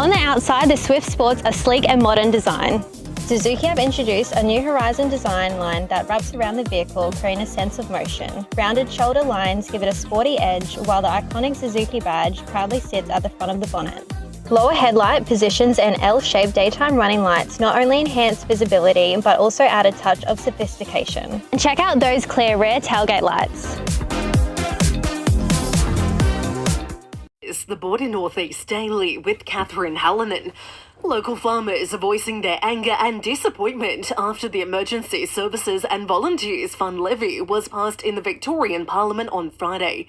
On the outside, the Swift sports a sleek and modern design. Suzuki have introduced a new Horizon design line that wraps around the vehicle, creating a sense of motion. Rounded shoulder lines give it a sporty edge, while the iconic Suzuki badge proudly sits at the front of the bonnet. Lower headlight positions and L-shaped daytime running lights not only enhance visibility, but also add a touch of sophistication. And check out those clear rear tailgate lights. It's the Border Northeast Daily with Catherine Halleran. Local farmers are voicing their anger and disappointment after the Emergency Services and Volunteers Fund levy was passed in the Victorian Parliament on Friday.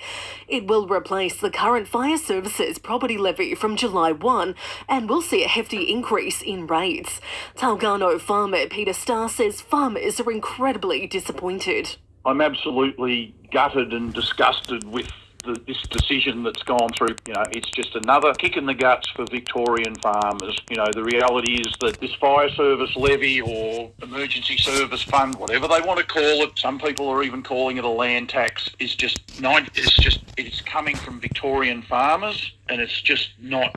It will replace the current fire services property levy from July 1 and will see a hefty increase in rates. Talgano farmer Peter Starr says farmers are incredibly disappointed. I'm absolutely gutted and disgusted with this decision that's gone through. It's just another kick in the guts for Victorian farmers. The reality is that this fire service levy or emergency service fund, whatever they want to call it, some people are even calling it a land tax, it's coming from Victorian farmers, and it's just not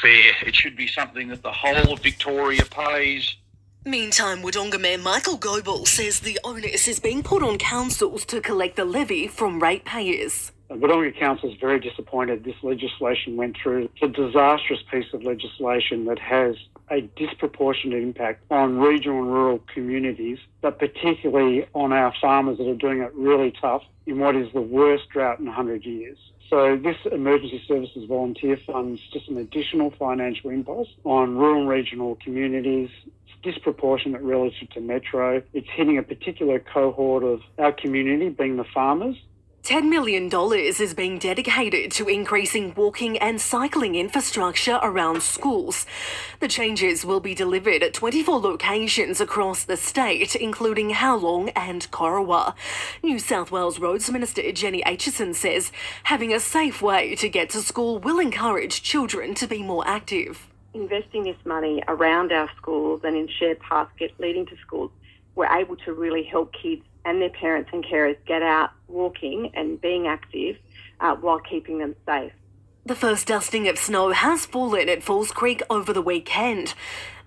fair. It should be something that the whole of Victoria pays. Meantime, Wodonga Mayor Michael Goebel says the onus is being put on councils to collect the levy from ratepayers. Wodonga Council is very disappointed this legislation went through. It's a disastrous piece of legislation that has a disproportionate impact on regional and rural communities, but particularly on our farmers that are doing it really tough in what is the worst drought in 100 years. So this Emergency Services Volunteer Fund is just an additional financial impulse on rural and regional communities. Disproportionate relative to metro. It's hitting a particular cohort of our community, being the farmers. $10 million is being dedicated to increasing walking and cycling infrastructure around schools. The changes will be delivered at 24 locations across the state, including Halleran and Corowa. New South Wales Roads Minister Jenny Aitchison says having a safe way to get to school will encourage children to be more active. Investing this money around our schools and in shared paths leading to schools, we're able to really help kids and their parents and carers get out walking and being active while keeping them safe. The first dusting of snow has fallen at Falls Creek over the weekend.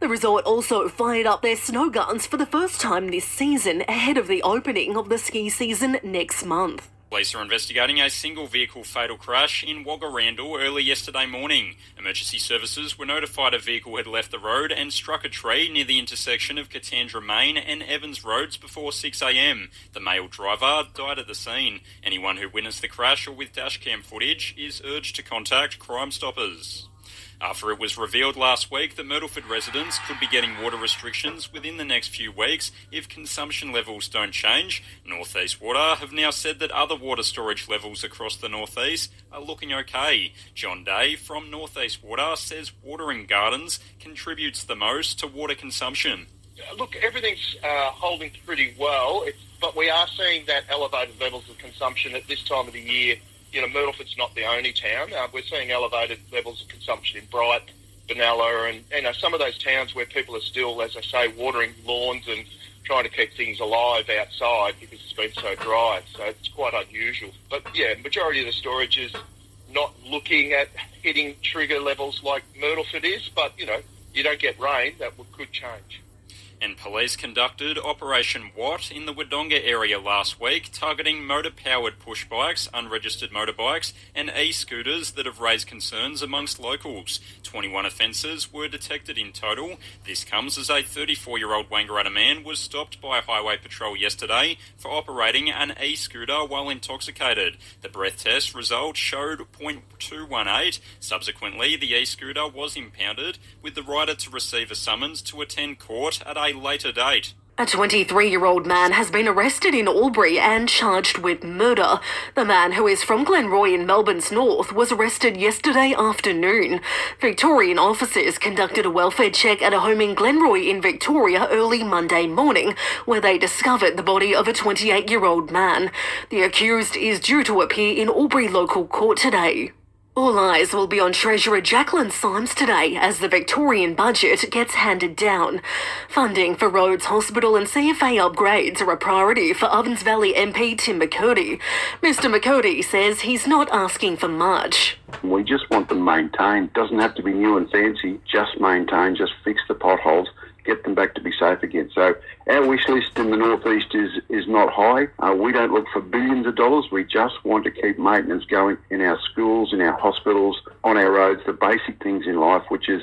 The resort also fired up their snow guns for the first time this season ahead of the opening of the ski season next month. Police are investigating a single vehicle fatal crash in Wagga Randall early yesterday morning. Emergency services were notified a vehicle had left the road and struck a tree near the intersection of Katandra Main and Evans Roads before 6 a.m. The male driver died at the scene. Anyone who witnessed the crash or with dashcam footage is urged to contact Crime Stoppers. After it was revealed last week that Myrtleford residents could be getting water restrictions within the next few weeks if consumption levels don't change, North East Water have now said that other water storage levels across the North East are looking okay. John Day from North East Water says watering gardens contributes the most to water consumption. Look, everything's holding pretty well, but we are seeing that elevated levels of consumption at this time of the year. Myrtleford's not the only town. We're seeing elevated levels of consumption in Bright, Benalla, and some of those towns where people are still, as I say, watering lawns and trying to keep things alive outside because it's been so dry. So it's quite unusual. But yeah, majority of the storage is not looking at hitting trigger levels like Myrtleford is, but you don't get rain, that could change. And police conducted Operation What in the Wodonga area last week, targeting motor-powered push bikes, unregistered motorbikes and e-scooters that have raised concerns amongst locals. 21 offences were detected in total. This comes as a 34-year-old Wangaratta man was stopped by Highway Patrol yesterday for operating an e-scooter while intoxicated. The breath test result showed .218. Subsequently, the e-scooter was impounded, with the rider to receive a summons to attend court at a later date. A 23-year-old man has been arrested in Albury and charged with murder. The man, who is from Glenroy in Melbourne's north, was arrested yesterday afternoon. Victorian officers conducted a welfare check at a home in Glenroy in Victoria early Monday morning, where they discovered the body of a 28-year-old man. The accused is due to appear in Albury local court today. All eyes will be on Treasurer Jacqueline Symes today as the Victorian budget gets handed down. Funding for roads, hospital and CFA upgrades are a priority for Ovens Valley MP Tim McCurdy. Mr McCurdy says he's not asking for much. We just want them maintained. Doesn't have to be new and fancy, just maintain, just fix the potholes, get them back to be safe again. So our wish list in the northeast is not high. We don't look for billions of dollars. We just want to keep maintenance going in our schools, in our hospitals, on our roads, the basic things in life, which is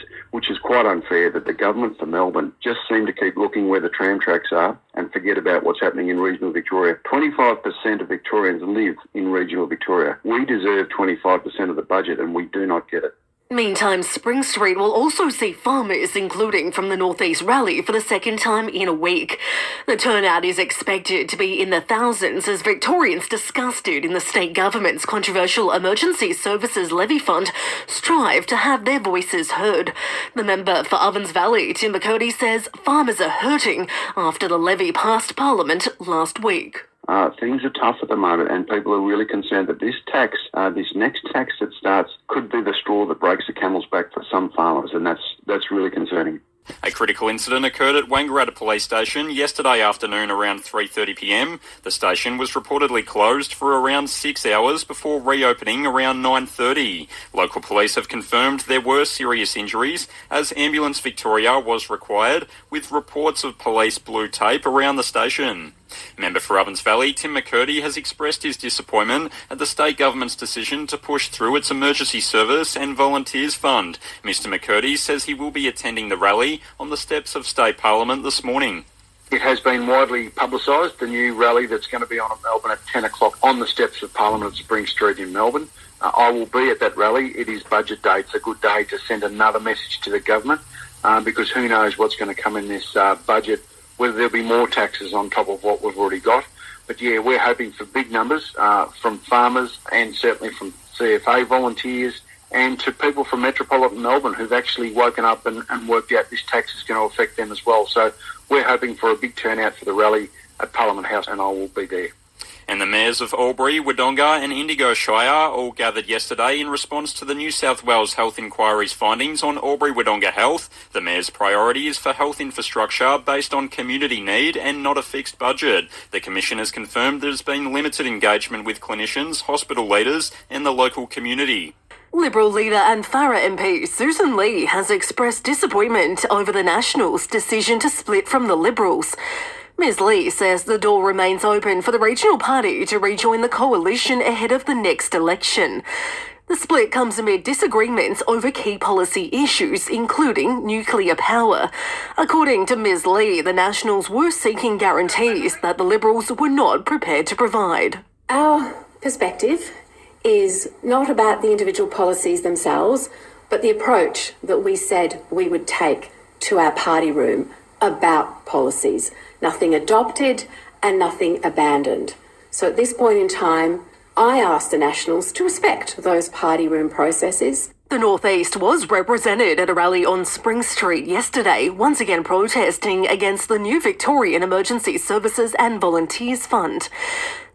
quite unfair that the government for Melbourne just seem to keep looking where the tram tracks are and forget about what's happening in regional Victoria. 25% of Victorians live in regional Victoria. We deserve 25% of the budget and we do not get it. Meantime, Spring Street will also see farmers, including from the Northeast Rally, for the second time in a week. The turnout is expected to be in the thousands as Victorians disgusted in the state government's controversial Emergency Services Levy Fund strive to have their voices heard. The member for Ovens Valley, Tim McCurdy, says farmers are hurting after the levy passed Parliament last week. Things are tough at the moment and people are really concerned that this tax, this next tax that starts, could be the straw that breaks the camel's back for some farmers, and that's really concerning. A critical incident occurred at Wangaratta Police Station yesterday afternoon around 3:30pm. The station was reportedly closed for around 6 hours before reopening around 9:30. Local police have confirmed there were serious injuries as Ambulance Victoria was required, with reports of police blue tape around the station. Member for Ovens Valley, Tim McCurdy, has expressed his disappointment at the state government's decision to push through its emergency service and volunteers fund. Mr McCurdy says he will be attending the rally on the steps of State Parliament this morning. It has been widely publicised, the new rally that's going to be on at Melbourne at 10 o'clock on the steps of Parliament at Spring Street in Melbourne. I will be at that rally. It is budget day. It's a good day to send another message to the government because who knows what's going to come in this budget, whether there'll be more taxes on top of what we've already got. But yeah, we're hoping for big numbers from farmers and certainly from CFA volunteers and to people from metropolitan Melbourne who've actually woken up and worked out this tax is going to affect them as well. So we're hoping for a big turnout for the rally at Parliament House and I will be there. And the mayors of Albury, Wodonga and Indigo Shire all gathered yesterday in response to the New South Wales Health Inquiry's findings on Albury-Wodonga Health. The mayor's priority is for health infrastructure based on community need and not a fixed budget. The Commission has confirmed there's been limited engagement with clinicians, hospital leaders and the local community. Liberal leader and Farrer MP Susan Lee has expressed disappointment over the Nationals' decision to split from the Liberals. Ms Lee says the door remains open for the regional party to rejoin the coalition ahead of the next election. The split comes amid disagreements over key policy issues, including nuclear power. According to Ms Lee, the Nationals were seeking guarantees that the Liberals were not prepared to provide. Our perspective is not about the individual policies themselves, but the approach that we said we would take to our party room about policies. Nothing adopted and nothing abandoned. So at this point in time, I ask the Nationals to respect those party room processes. The Northeast was represented at a rally on Spring Street yesterday, once again protesting against the new Victorian Emergency Services and Volunteers Fund.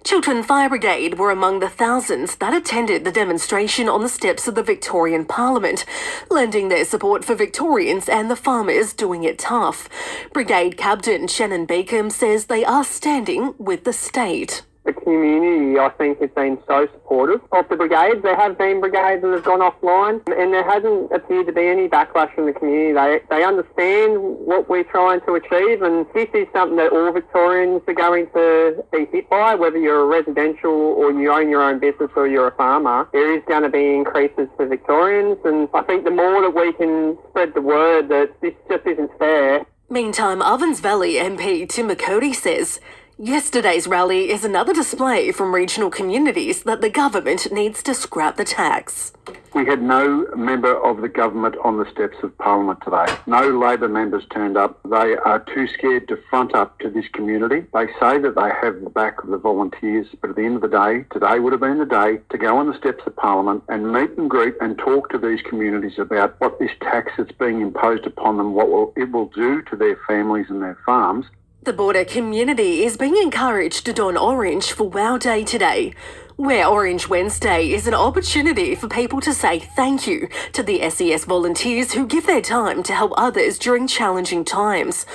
Chiltern Fire Brigade were among the thousands that attended the demonstration on the steps of the Victorian Parliament, lending their support for Victorians and the farmers doing it tough. Brigade Captain Shannon Beacom says they are standing with the state. The community, I think, has been so supportive of the brigades. There have been brigades that have gone offline and there hasn't appeared to be any backlash from the community. They understand what we're trying to achieve and this is something that all Victorians are going to be hit by, whether you're a residential or you own your own business or you're a farmer. There is going to be increases for Victorians and I think the more that we can spread the word that this just isn't fair. Meantime, Ovens Valley MP Tim McCurdy says yesterday's rally is another display from regional communities that the government needs to scrap the tax. We had no member of the government on the steps of Parliament today. No Labor members turned up. They are too scared to front up to this community. They say that they have the back of the volunteers, but at the end of the day, today would have been the day to go on the steps of Parliament and meet and greet and talk to these communities about what this tax that's being imposed upon them, it will do to their families and their farms. The border community is being encouraged to don orange for Wow Day today. Wear Orange Wednesday is an opportunity for people to say thank you to the SES volunteers who give their time to help others during challenging times.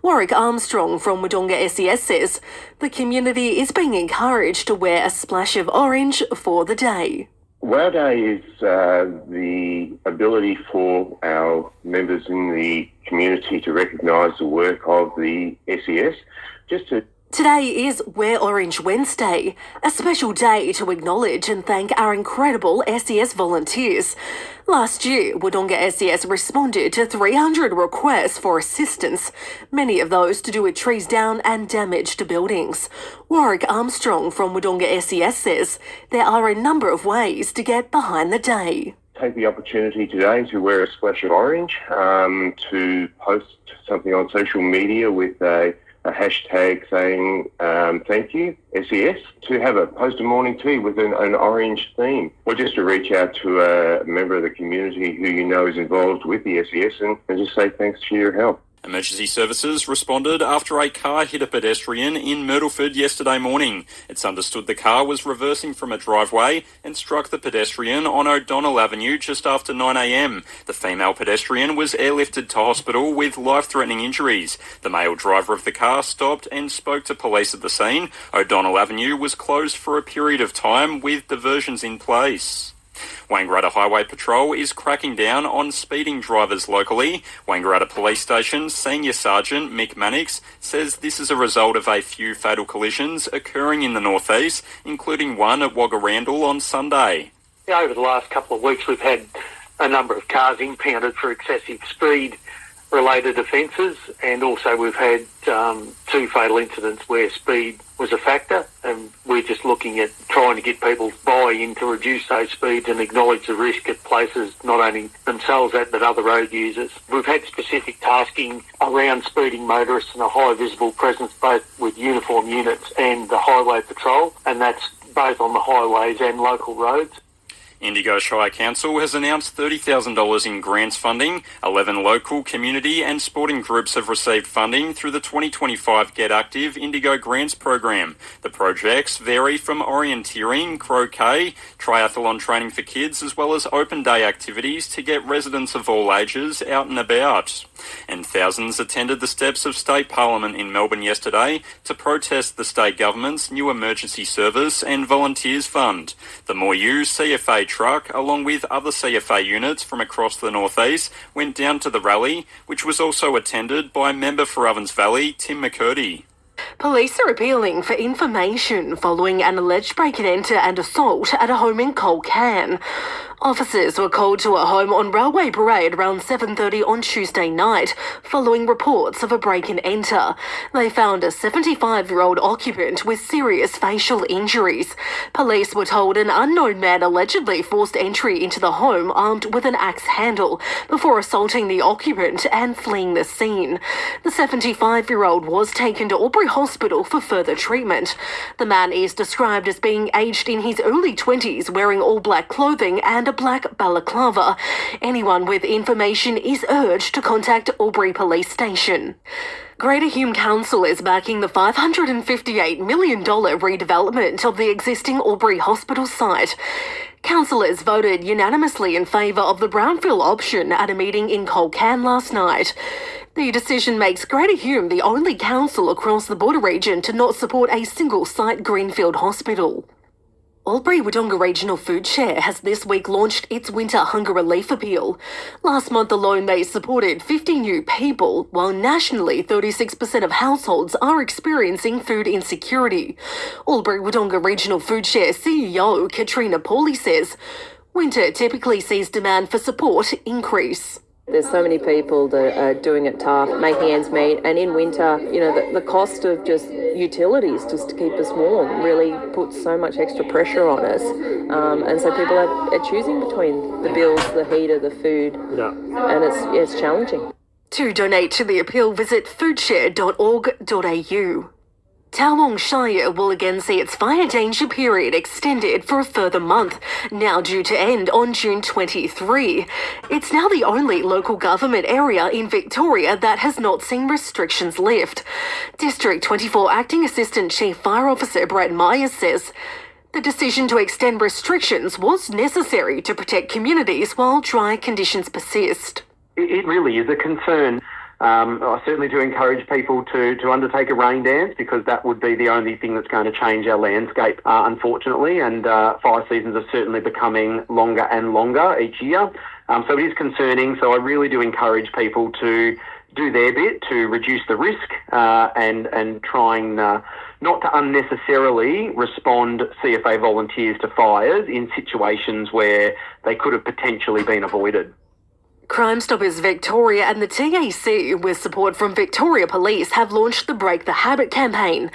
Warwick Armstrong from Wodonga SES says the community is being encouraged to wear a splash of orange for the day. Wow Day is the ability for our members in the community to recognise the work of the SES, Today is Wear Orange Wednesday, a special day to acknowledge and thank our incredible SES volunteers. Last year, Wodonga SES responded to 300 requests for assistance, many of those to do with trees down and damaged buildings. Warwick Armstrong from Wodonga SES says there are a number of ways to get behind the day. Take the opportunity today to wear a splash of orange, to post something on social media with a hashtag saying thank you, SES, to have a post a morning tea with an orange theme, or just to reach out to a member of the community who you know is involved with the SES and just say thanks for your help. Emergency services responded after a car hit a pedestrian in Myrtleford yesterday morning. It's understood the car was reversing from a driveway and struck the pedestrian on O'Donnell Avenue just after 9 a.m. The female pedestrian was airlifted to hospital with life-threatening injuries. The male driver of the car stopped and spoke to police at the scene. O'Donnell Avenue was closed for a period of time with diversions in place. Wangaratta Highway Patrol is cracking down on speeding drivers locally. Wangaratta Police Station Senior Sergeant Mick Mannix says this is a result of a few fatal collisions occurring in the northeast, including one at Wagga Randall on Sunday. Over the last couple of weeks, we've had a number of cars impounded for excessive speed related offences, and also we've had 2 fatal incidents where speed was a factor, and we're just looking at trying to get people buy-in to reduce those speeds and acknowledge the risk at places not only themselves at but other road users. We've had specific tasking around speeding motorists and a high visible presence both with uniform units and the highway patrol, and that's both on the highways and local roads. Indigo Shire Council has announced $30,000 in grants funding. 11 local, community and sporting groups have received funding through the 2025 Get Active Indigo Grants program. The projects vary from orienteering, croquet, triathlon training for kids, as well as open day activities to get residents of all ages out and about. And thousands attended the steps of State Parliament in Melbourne yesterday to protest the state government's new emergency service and volunteers fund. The More You CFA truck, along with other CFA units from across the northeast, went down to the rally, which was also attended by member for Ovens Valley, Tim McCurdy. Police are appealing for information following an alleged break-and-enter and assault at a home in Colcan. Officers were called to a home on Railway Parade around 7:30 on Tuesday night, following reports of a break-and-enter. They found a 75-year-old occupant with serious facial injuries. Police were told an unknown man allegedly forced entry into the home armed with an axe handle before assaulting the occupant and fleeing the scene. The 75-year-old was taken to Albury Hospital for further treatment. The man is described as being aged in his early 20s, wearing all black clothing and a black balaclava. Anyone with information is urged to contact Albury Police Station. Greater Hume Council is backing the $558 million redevelopment of the existing Albury Hospital site. Councillors voted unanimously in favour of the brownfield option at a meeting in Colcan last night. The decision makes Greater Hume the only council across the border region to not support a single-site greenfield hospital. Albury Wodonga Regional Food Share has this week launched its winter hunger relief appeal. Last month alone, they supported 50 new people, while nationally 36% of households are experiencing food insecurity. Albury Wodonga Regional Food Share CEO Katrina Pauly says, winter typically sees demand for support increase. There's so many people that are doing it tough, making ends meet, and in winter, the cost of just utilities just to keep us warm really puts so much extra pressure on us. And so people are choosing between the bills, the heater, the food, and it's challenging. To donate to the appeal, visit foodshare.org.au. Tawong Shire will again see its fire danger period extended for a further month, now due to end on June 23. It's now the only local government area in Victoria that has not seen restrictions lift. District 24 Acting Assistant Chief Fire Officer Brett Myers says the decision to extend restrictions was necessary to protect communities while dry conditions persist. It really is a concern. I certainly do encourage people to undertake a rain dance, because that would be the only thing that's going to change our landscape, unfortunately, and fire seasons are certainly becoming longer and longer each year. So it is concerning, so I really do encourage people to do their bit to reduce the risk and trying not to unnecessarily respond CFA volunteers to fires in situations where they could have potentially been avoided. Crime Stoppers Victoria and the TAC, with support from Victoria Police, have launched the Break the Habit campaign,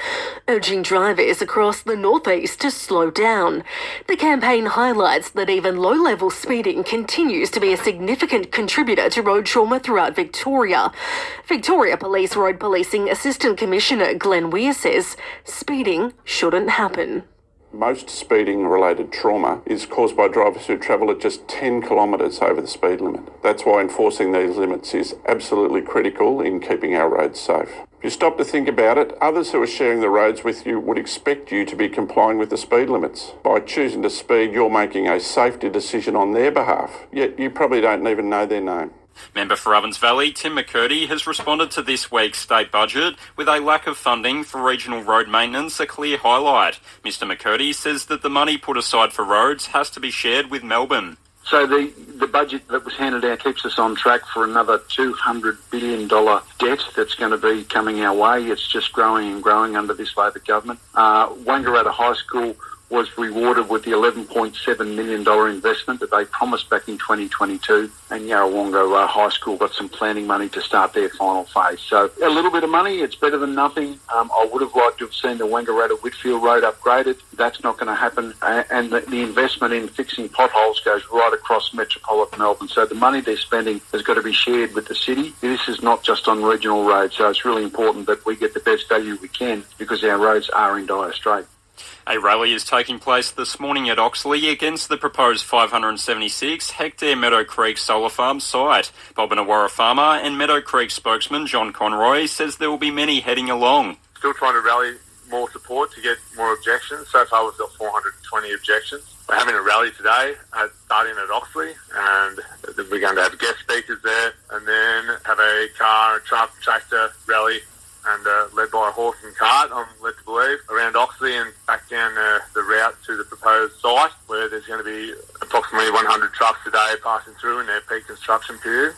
urging drivers across the northeast to slow down. The campaign highlights that even low-level speeding continues to be a significant contributor to road trauma throughout Victoria. Victoria Police Road Policing Assistant Commissioner Glenn Weir says speeding shouldn't happen. Most speeding-related trauma is caused by drivers who travel at just 10 kilometres over the speed limit. That's why enforcing these limits is absolutely critical in keeping our roads safe. If you stop to think about it, others who are sharing the roads with you would expect you to be complying with the speed limits. By choosing to speed, you're making a safety decision on their behalf, yet you probably don't even know their name. Member for Ovens Valley, Tim McCurdy, has responded to this week's state budget with a lack of funding for regional road maintenance a clear highlight. Mr McCurdy says that the money put aside for roads has to be shared with Melbourne. So the budget that was handed out keeps us on track for another $200 billion debt that's going to be coming our way. It's just growing and growing under this Labor government. Wangaratta High School was rewarded with the $11.7 million investment that they promised back in 2022, and Yarrawonga High School got some planning money to start their final phase. So a little bit of money, it's better than nothing. I would have liked to have seen the Wangaratta-Whitfield Road upgraded. That's not going to happen, and the investment in fixing potholes goes right across metropolitan Melbourne. So the money they're spending has got to be shared with the city. This is not just on regional roads, so it's really important that we get the best value we can, because our roads are in dire strait. A rally is taking place this morning at Oxley against the proposed 576-hectare Meadow Creek solar farm site. Bobinawarra farmer and Meadow Creek spokesman John Conroy says there will be many heading along. Still trying to rally more support to get more objections. So far we've got 420 objections. We're having a rally today, starting at Oxley, and we're going to have guest speakers there, and then have a car, truck, tractor rally, and led by a horse and cart, I'm led to believe, around Oxley and back down the route to the proposed site, where there's going to be approximately 100 trucks a day passing through in their peak construction period.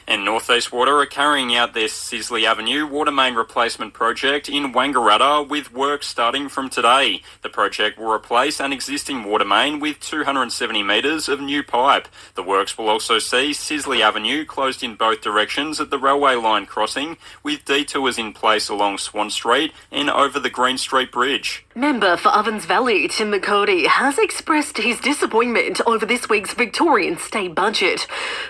And North East Water are carrying out their Sisley Avenue water main replacement project in Wangaratta, with work starting from today. The project will replace an existing water main with 270 metres of new pipe. The works will also see Sisley Avenue closed in both directions at the railway line crossing, with detours in place along Swan Street and over the Green Street Bridge. Member for Ovens Valley, Tim McCurdy, has expressed his disappointment over this week's Victorian state budget.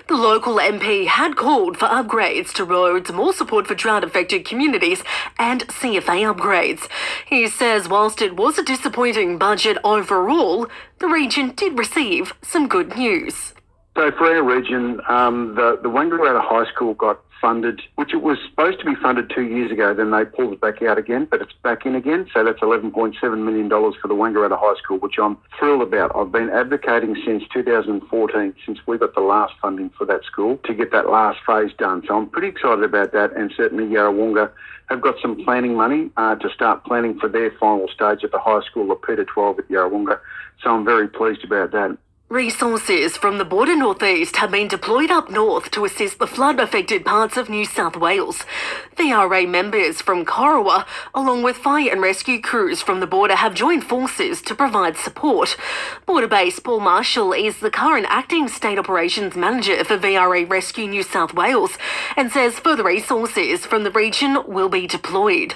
The local MP had called for upgrades to roads, more support for drought-affected communities and CFA upgrades. He says whilst it was a disappointing budget overall, the region did receive some good news. So for our region, the Wangaratta High School got funded, which it was supposed to be funded 2 years ago, then they pulled it back out again, but it's back in again. So that's $11.7 million for the Wangaratta High School, which I'm thrilled about. I've been advocating since 2014, since we got the last funding for that school, to get that last phase done. So I'm pretty excited about that, and certainly Yarrawonga have got some planning money to start planning for their final stage at the high school, the Peter 12 at Yarrawonga. So I'm very pleased about that. Resources from the Border Northeast have been deployed up north to assist the flood-affected parts of New South Wales. VRA members from Corowa, along with fire and rescue crews from the border, have joined forces to provide support. Border-based Paul Marshall is the current acting state operations manager for VRA Rescue New South Wales and says further resources from the region will be deployed.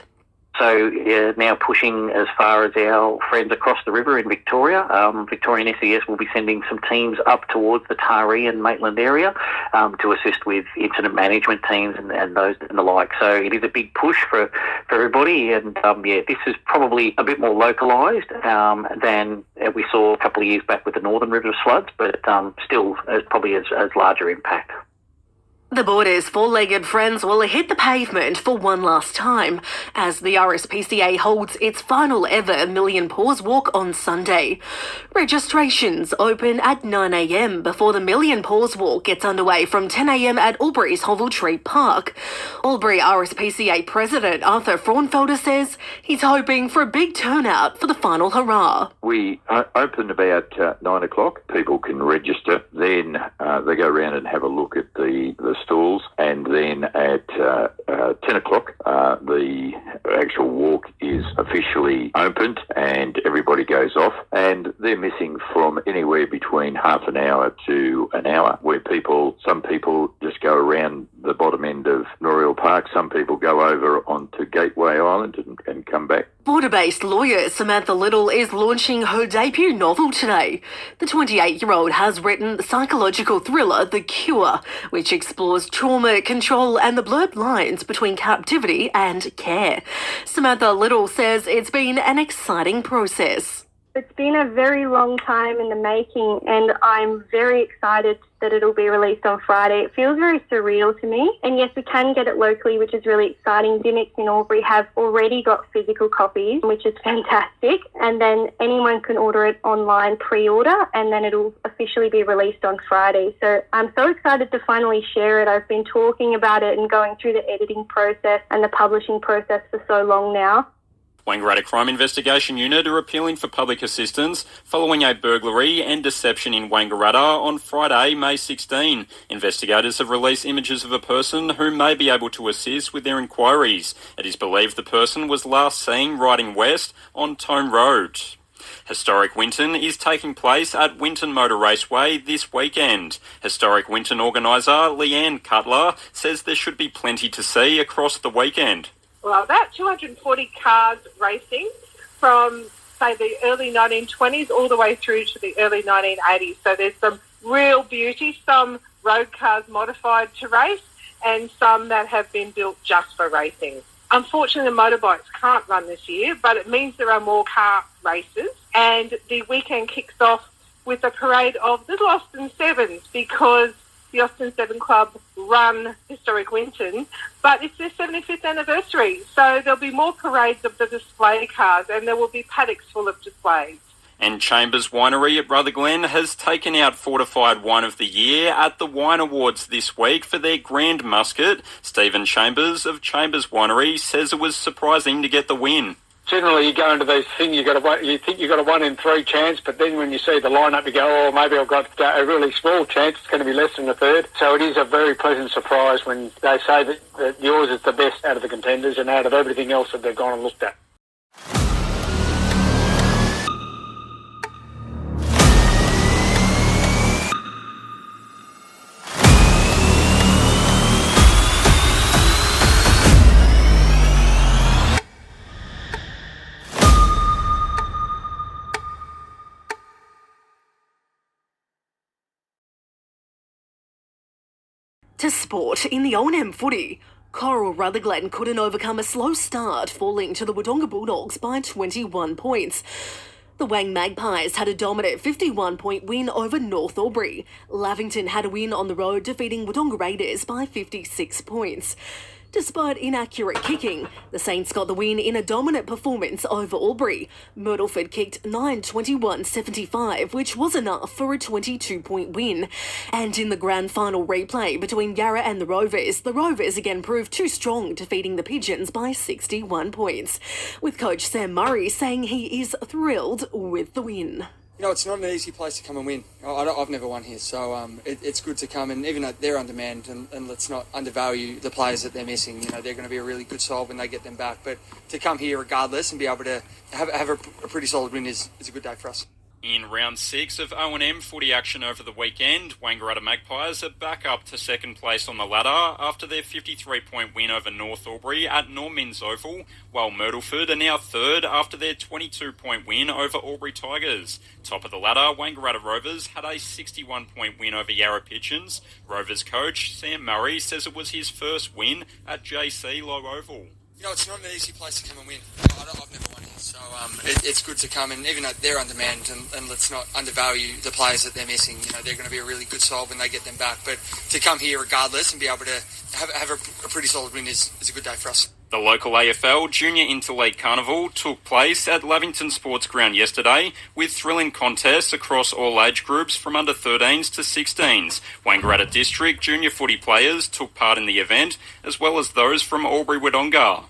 So now pushing as far as our friends across the river in Victoria. Victorian SES will be sending some teams up towards the Taree and Maitland area to assist with incident management teams and those and the like. So it is a big push for everybody, and this is probably a bit more localised than we saw a couple of years back with the Northern Rivers floods, but still probably as larger impact. The Border's four-legged friends will hit the pavement for one last time as the RSPCA holds its final ever Million Paws Walk on Sunday. Registrations open at 9 a.m. before the Million Paws Walk gets underway from 10 a.m. at Albury's Hoveltree Park. Albury RSPCA President Arthur Fraunfelder says he's hoping for a big turnout for the final hurrah. We open about 9 o'clock. People can register. Then they go around and have a look at the stalls, and then at 10 o'clock the actual walk is officially opened and everybody goes off, and they're missing from anywhere between half an hour to an hour, where some people just go around the bottom end of Noriel Park, some people go over onto Gateway Island and come back. Border-based lawyer Samantha Little is launching her debut novel today. The 28-year-old has written the psychological thriller The Cure, which explores trauma, control and the blurred lines between captivity and care. Samantha Little says it's been an exciting process. It's been a very long time in the making, and I'm very excited that it'll be released on Friday. It feels very surreal to me. And yes, we can get it locally, which is really exciting. Dimics in Albury have already got physical copies, which is fantastic. And then anyone can order it online pre-order, and then it'll officially be released on Friday. So I'm so excited to finally share it. I've been talking about it and going through the editing process and the publishing process for so long now. Wangaratta Crime Investigation Unit are appealing for public assistance following a burglary and deception in Wangaratta on Friday, May 16. Investigators have released images of a person who may be able to assist with their inquiries. It is believed the person was last seen riding west on Tone Road. Historic Winton is taking place at Winton Motor Raceway this weekend. Historic Winton organiser Leanne Cutler says there should be plenty to see across the weekend. Well, about 240 cars racing from, say, the early 1920s all the way through to the early 1980s. So there's some real beauty, some road cars modified to race and some that have been built just for racing. Unfortunately, the motorbikes can't run this year, but it means there are more car races, and the weekend kicks off with a parade of Little Austin Sevens, because the Austin Seven Club run Historic Winton, but it's their 75th anniversary. So there'll be more parades of the display cars, and there will be paddocks full of displays. And Chambers Winery at Rutherglen has taken out Fortified Wine of the Year at the Wine Awards this week for their Grand Muscat. Stephen Chambers of Chambers Winery says it was surprising to get the win. Generally, you go into these things, you think you've got a 1 in 3 chance, but then when you see the lineup, you go, oh, maybe I've got a really small chance. It's going to be less than a third. So it is a very pleasant surprise when they say that yours is the best out of the contenders and out of everything else that they've gone and looked at. To sport, in the O&M footy, Coral Rutherglen couldn't overcome a slow start, falling to the Wodonga Bulldogs by 21 points. The Wang Magpies had a dominant 51-point win over North Albury. Lavington had a win on the road, defeating Wodonga Raiders by 56 points. Despite inaccurate kicking, the Saints got the win in a dominant performance over Albury. Myrtleford kicked 9-21-75, which was enough for a 22-point win. And in the grand final replay between Yarra and the Rovers again proved too strong, defeating the Pigeons by 61 points. With coach Sam Murray saying he is thrilled with the win. You know, it's not an easy place to come and win. I've never won here, so it's good to come, and even though they're undermanned, and let's not undervalue the players that they're missing. You know, they're going to be a really good side when they get them back. But to come here regardless and be able to have a pretty solid win is a good day for us. In round 6 of O&M footy action over the weekend, Wangaratta Magpies are back up to second place on the ladder after their 53-point win over North Albury at Norman's Oval, while Myrtleford are now third after their 22-point win over Albury Tigers. Top of the ladder, Wangaratta Rovers had a 61-point win over Yarra Pigeons. Rovers coach Sam Murray says it was his first win at JC Low Oval. You know, it's not an easy place to come and win. I've never won here, so it's good to come, and even though they're undermanned, and let's not undervalue the players that they're missing. You know, they're going to be a really good side when they get them back. But to come here regardless and be able to have a pretty solid win is a good day for us. The local AFL Junior Interleague Carnival took place at Lavington Sports Ground yesterday with thrilling contests across all age groups from under 13s to 16s. Wangaratta District junior footy players took part in the event, as well as those from Albury-Wodonga.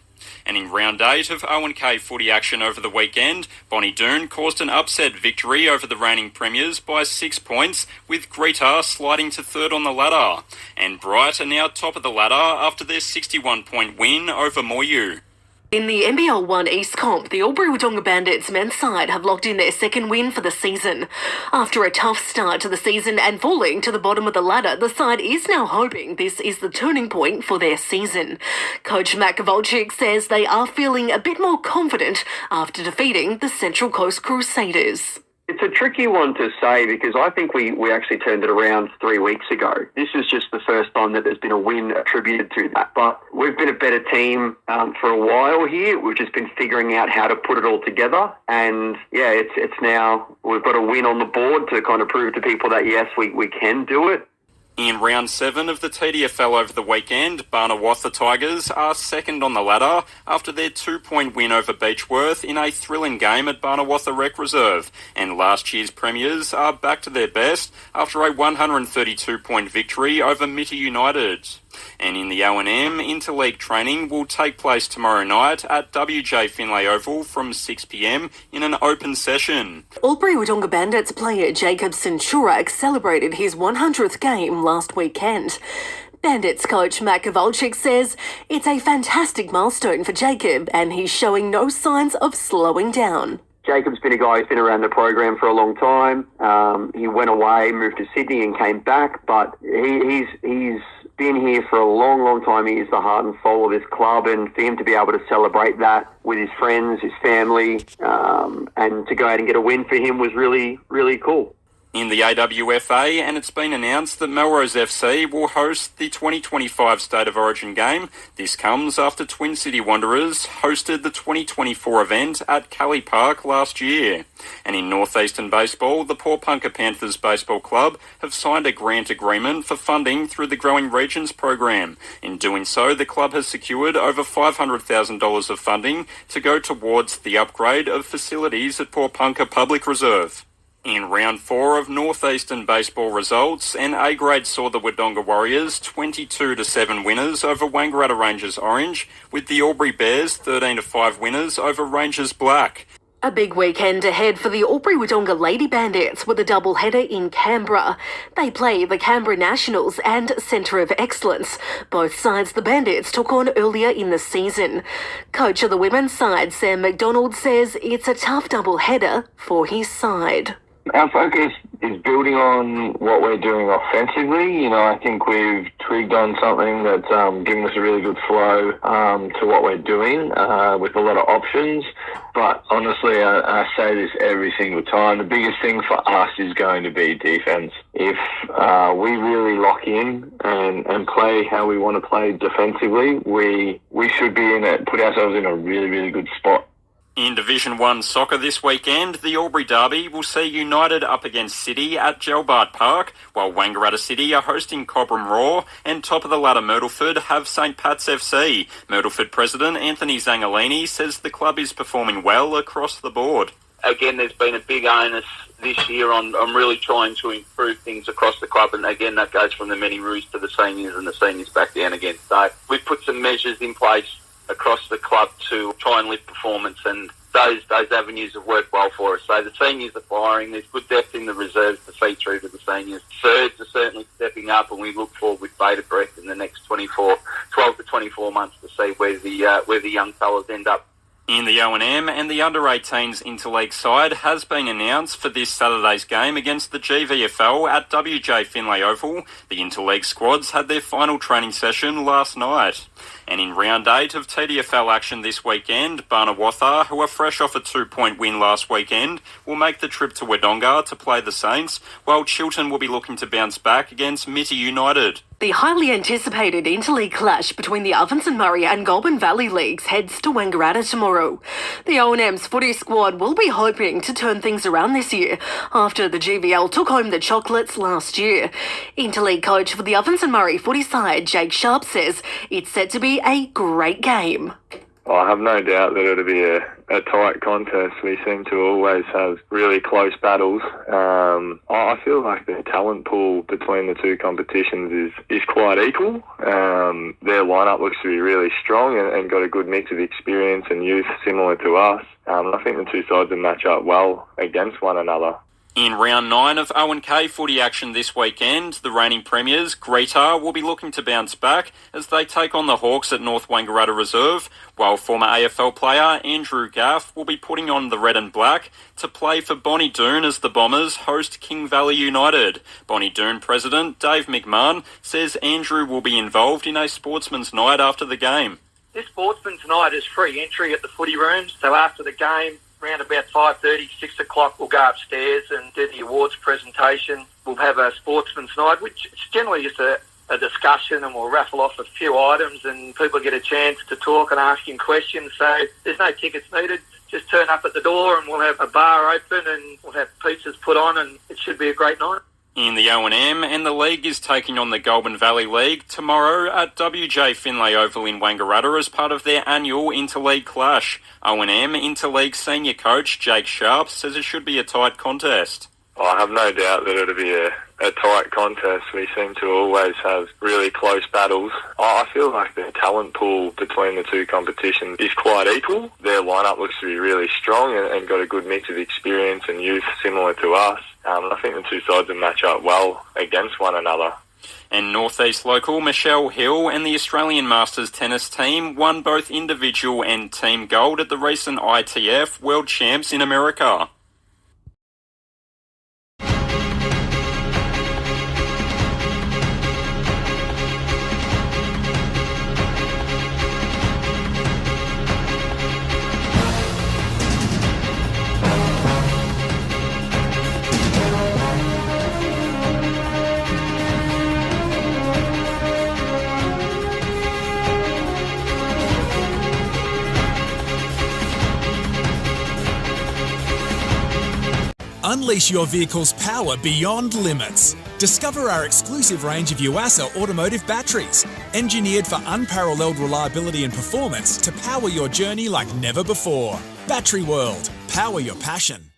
And in round 8 of O&K footy action over the weekend, Bonnie Doon caused an upset victory over the reigning premiers by 6 points, with Greta sliding to third on the ladder. And Bright are now top of the ladder after their 61-point win over Moyu. In the NBL 1 East Comp, the Albury-Wodonga Bandits men's side have locked in their second win for the season. After a tough start to the season and falling to the bottom of the ladder, the side is now hoping this is the turning point for their season. Coach Matt Kowalczyk says they are feeling a bit more confident after defeating the Central Coast Crusaders. It's a tricky one to say because I think we actually turned it around 3 weeks ago. This is just the first time that there's been a win attributed to that. But we've been a better team for a while here. We've just been figuring out how to put it all together. And yeah, it's now we've got a win on the board to kind of prove to people that yes, we can do it. In round 7 of the TDFL over the weekend, Barnawatha Tigers are second on the ladder after their 2-point win over Beechworth in a thrilling game at Barnawatha Rec Reserve. And last year's premiers are back to their best after a 132-point victory over Mitta United. And in the O&M, interleague training will take place tomorrow night at WJ Finlay Oval from 6pm in an open session. Albury-Wodonga Bandits player Jacob Centurak celebrated his 100th game last weekend. Bandits coach Matt Kowalczyk says it's a fantastic milestone for Jacob and he's showing no signs of slowing down. Jacob's been a guy who's been around the program for a long time. He went away, moved to Sydney and came back, but he's been here for a long, long time. He is the heart and soul of this club, and for him to be able to celebrate that with his friends, his family, and to go out and get a win for him was really, really cool. In the AWFA, and it's been announced that Melrose FC will host the 2025 State of Origin game. This comes after Twin City Wanderers hosted the 2024 event at Kelly Park last year. And in northeastern baseball, the Porepunka Panthers Baseball Club have signed a grant agreement for funding through the Growing Regions program. In doing so, the club has secured over $500,000 of funding to go towards the upgrade of facilities at Porepunka Public Reserve. In round 4 of northeastern baseball results, an A-grade saw the Wodonga Warriors 22-7 winners over Wangaratta Rangers Orange, with the Albury Bears 13-5 winners over Rangers Black. A big weekend ahead for the Albury-Wodonga Lady Bandits with a double-header in Canberra. They play the Canberra Nationals and Centre of Excellence, both sides the Bandits took on earlier in the season. Coach of the women's side, Sam McDonald, says it's a tough double-header for his side. Our focus is building on what we're doing offensively. You know, I think we've twigged on something that's giving us a really good flow to what we're doing with a lot of options. But honestly, I say this every single time, the biggest thing for us is going to be defense. If we really lock in and play how we want to play defensively, we should be put ourselves in a really, really good spot. In Division 1 soccer this weekend, the Albury Derby will see United up against City at Gelbart Park, while Wangaratta City are hosting Cobram Raw, and top of the ladder Myrtleford have St Pat's FC. Myrtleford President Anthony Zangalini says the club is performing well across the board. Again, there's been a big onus this year on really trying to improve things across the club, and again, that goes from the many roos to the seniors and the seniors back down again. So we've put some measures in place across the club to try and lift performance, and those avenues have worked well for us. So the seniors are firing, there's good depth in the reserves to feed through to the seniors. Thirds are certainly stepping up, and we look forward with bated breath in the next 12 to 24 months to see where the young fellas end up. In the O&M and the under-18s interleague side has been announced for this Saturday's game against the GVFL at WJ Finlay Oval. The interleague squads had their final training session last night. And in round 8 of TDFL action this weekend, Barnawatta, who are fresh off a 2-point win last weekend, will make the trip to Wodonga to play the Saints, while Chiltern will be looking to bounce back against Mitty United. The highly anticipated interleague clash between the Ovens and Murray and Goulburn Valley Leagues heads to Wangaratta tomorrow. The O&M's footy squad will be hoping to turn things around this year after the GVL took home the chocolates last year. Interleague coach for the Ovens and Murray footy side, Jake Sharp, says it's set to be a great game. I have no doubt that it'll be a tight contest. We seem to always have really close battles. I feel like the talent pool between the two competitions is quite equal. Their lineup looks to be really strong and got a good mix of experience and youth similar to us. I think the two sides will match up well against one another. In round 9 of O&K footy action this weekend, the reigning premiers, Greetar, will be looking to bounce back as they take on the Hawks at North Wangaratta Reserve, while former AFL player Andrew Gaff will be putting on the red and black to play for Bonnie Doon as the Bombers host King Valley United. Bonnie Doon president Dave McMahon says Andrew will be involved in a sportsman's night after the game. This sportsman's night is free entry at the footy rooms, so after the game, around about 5:30, 6 o'clock, we'll go upstairs and do the awards presentation. We'll have a sportsman's night, which is generally just a discussion, and we'll raffle off a few items and people get a chance to talk and ask him questions. So there's no tickets needed. Just turn up at the door and we'll have a bar open and we'll have pizzas put on and it should be a great night. In the O&M, and the league is taking on the Goulburn Valley League tomorrow at WJ Finlay Oval in Wangaratta as part of their annual interleague clash. O&M interleague senior coach Jake Sharp says it should be a tight contest. I have no doubt that it'll be a tight contest. We seem to always have really close battles. I feel like the talent pool between the two competitions is quite equal. Their lineup looks to be really strong and got a good mix of experience and youth similar to us. I think the two sides will match up well against one another. And Northeast local Michelle Hill and the Australian Masters tennis team won both individual and team gold at the recent ITF World Champs in America. Unleash your vehicle's power beyond limits. Discover our exclusive range of Yuasa automotive batteries, engineered for unparalleled reliability and performance to power your journey like never before. Battery World. Power your passion.